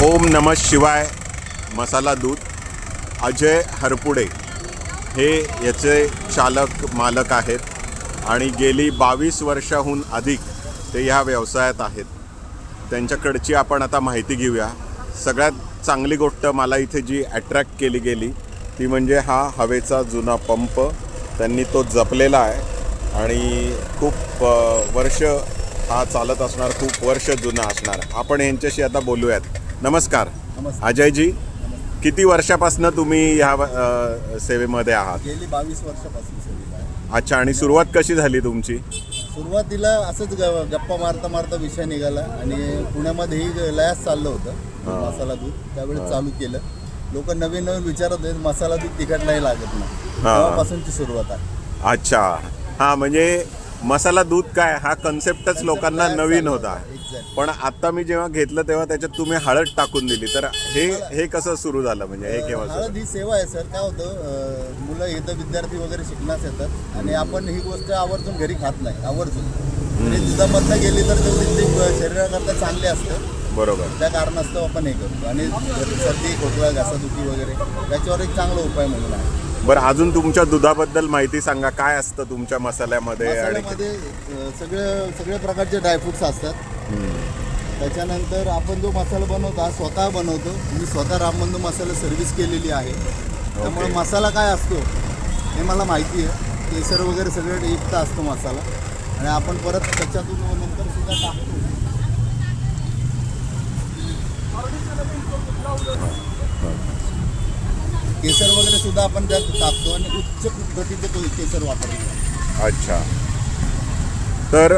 ओम नमः शिवाय मसाला दूध अजय हरपुडे हे याचे चालक मालक आहेत आणि गेली 22 वर्षाहून अधिक ते ह्या व्यवसायात आहेत. त्यांच्याकडची आपण आता माहिती घेऊया. सगळ्यात चांगली गोष्ट मला इथे जी अट्रॅक्ट केली गेली ती म्हणजे हा हवेचा जुना पंप. त्यांनी तो जपलेला आहे आणि खूप वर्ष हा चालत असणार, खूप वर्ष जुना असणार. आपण यांच्याशी आता बोलूयात. नमस्कार. अजयजी, किती वर्षापासून तुम्ही ह्या सेवेमध्ये आहात? गेली 22 वर्षापासून सेवेत आहे. अच्छा, आणि सुरुवात कशी झाली तुमची? सुरुवातीला असंच गप्पा मारता मारता विषय निघाला आणि पुण्यामध्येही लयास चाललं होतं मसाला दूध. त्यावेळेस चालू केलं. लोक नवीन नवीन विचारत आहेत मसाला दूध तिखट नाही लागत ना, तेव्हापासूनची सुरुवात आहे. अच्छा, हां, म्हणजे मसाला दूध काय हा कन्सेप्टच लोकांना नवीन होता. पण आता मी जेव्हा घेतलं तेव्हा त्याच्यात तुम्ही हळद टाकून दिली, तर हे कसं सुरू झालं? म्हणजे हे केव्हा? हळद ही सेवा आहे सर. काय होतं, मुलं येतं, विद्यार्थी वगैरे शिकण्यास येतात आणि आपण ही गोष्ट आवर्जून घरी खात नाही. आवर्जून आणि दुधामधनं गेली तर तेवढी ती शरीराकरता चांगली असतं. बरोबर. त्या कारणास्तव आपण हे करतो आणि सर्दी, खोकला, घासादुखी वगैरे त्याच्यावर एक चांगला उपाय म्हणून आहे. बरं, अजून तुमच्या दुधाबद्दल माहिती सांगा. काय असतं तुमच्या मसाल्यामध्ये? मसाल्यामध्ये सगळे प्रकारचे ड्रायफ्रुट्स असतात. त्याच्यानंतर आपण जो मसाला बनवतो हा स्वतः बनवतो. मी स्वतः राम बंधू मसाला सर्व्हिस केलेली आहे. त्यामुळे मसाला काय असतो हे मला माहिती आहे. केसर वगैरे सगळं युक्त असतो मसाला आणि आपण परत त्याच्यातून नंतर सुद्धा टाकतो. केसर वगैरे सुद्धा आपण त्यात टाकतो आणि उच्च प्रतीचं केसर वापरतो. अच्छा, तर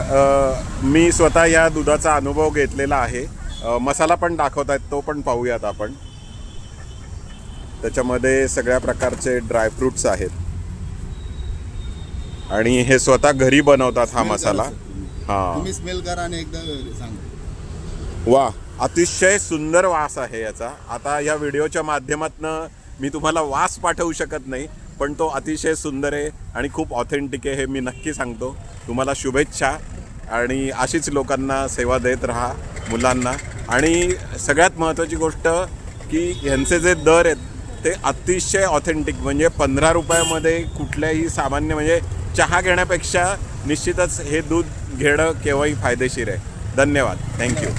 मी स्वतः या दुधाचा अनुभव घेतलेला आहे. मसाला पण दाखवत आहेत, तो पण पाहूयात आपण. त्याच्यामध्ये सगळ्या प्रकारचे ड्रायफ्रुट्स आहेत आणि हे स्वतः घरी बनवतात हा मसाला. हां, तुम्ही स्मेल करा आणि एकदा सांगा. वा, अतिशय सुंदर वास आहे याचा. आता या व्हिडिओच्या माध्यमातून मी तुम्हाला वास पाठवू शकत नाही, पण तो अतिशय सुंदर आहे आणि खूप ऑथेंटिक आहे हे मी नक्की सांगतो. तुम्हाला शुभेच्छा आणि अशीच लोकांना सेवा देत राहा, मुलांना. आणि सगळ्यात महत्त्वाची गोष्ट की ह्यांचे जे दर आहेत ते अतिशय ऑथेंटिक. म्हणजे 15 रुपयामध्ये कुठल्याही सामान्य म्हणजे चहा घेण्यापेक्षा निश्चितच हे दूध घेणं केव्हाही फायदेशीर आहे. धन्यवाद. थँक्यू.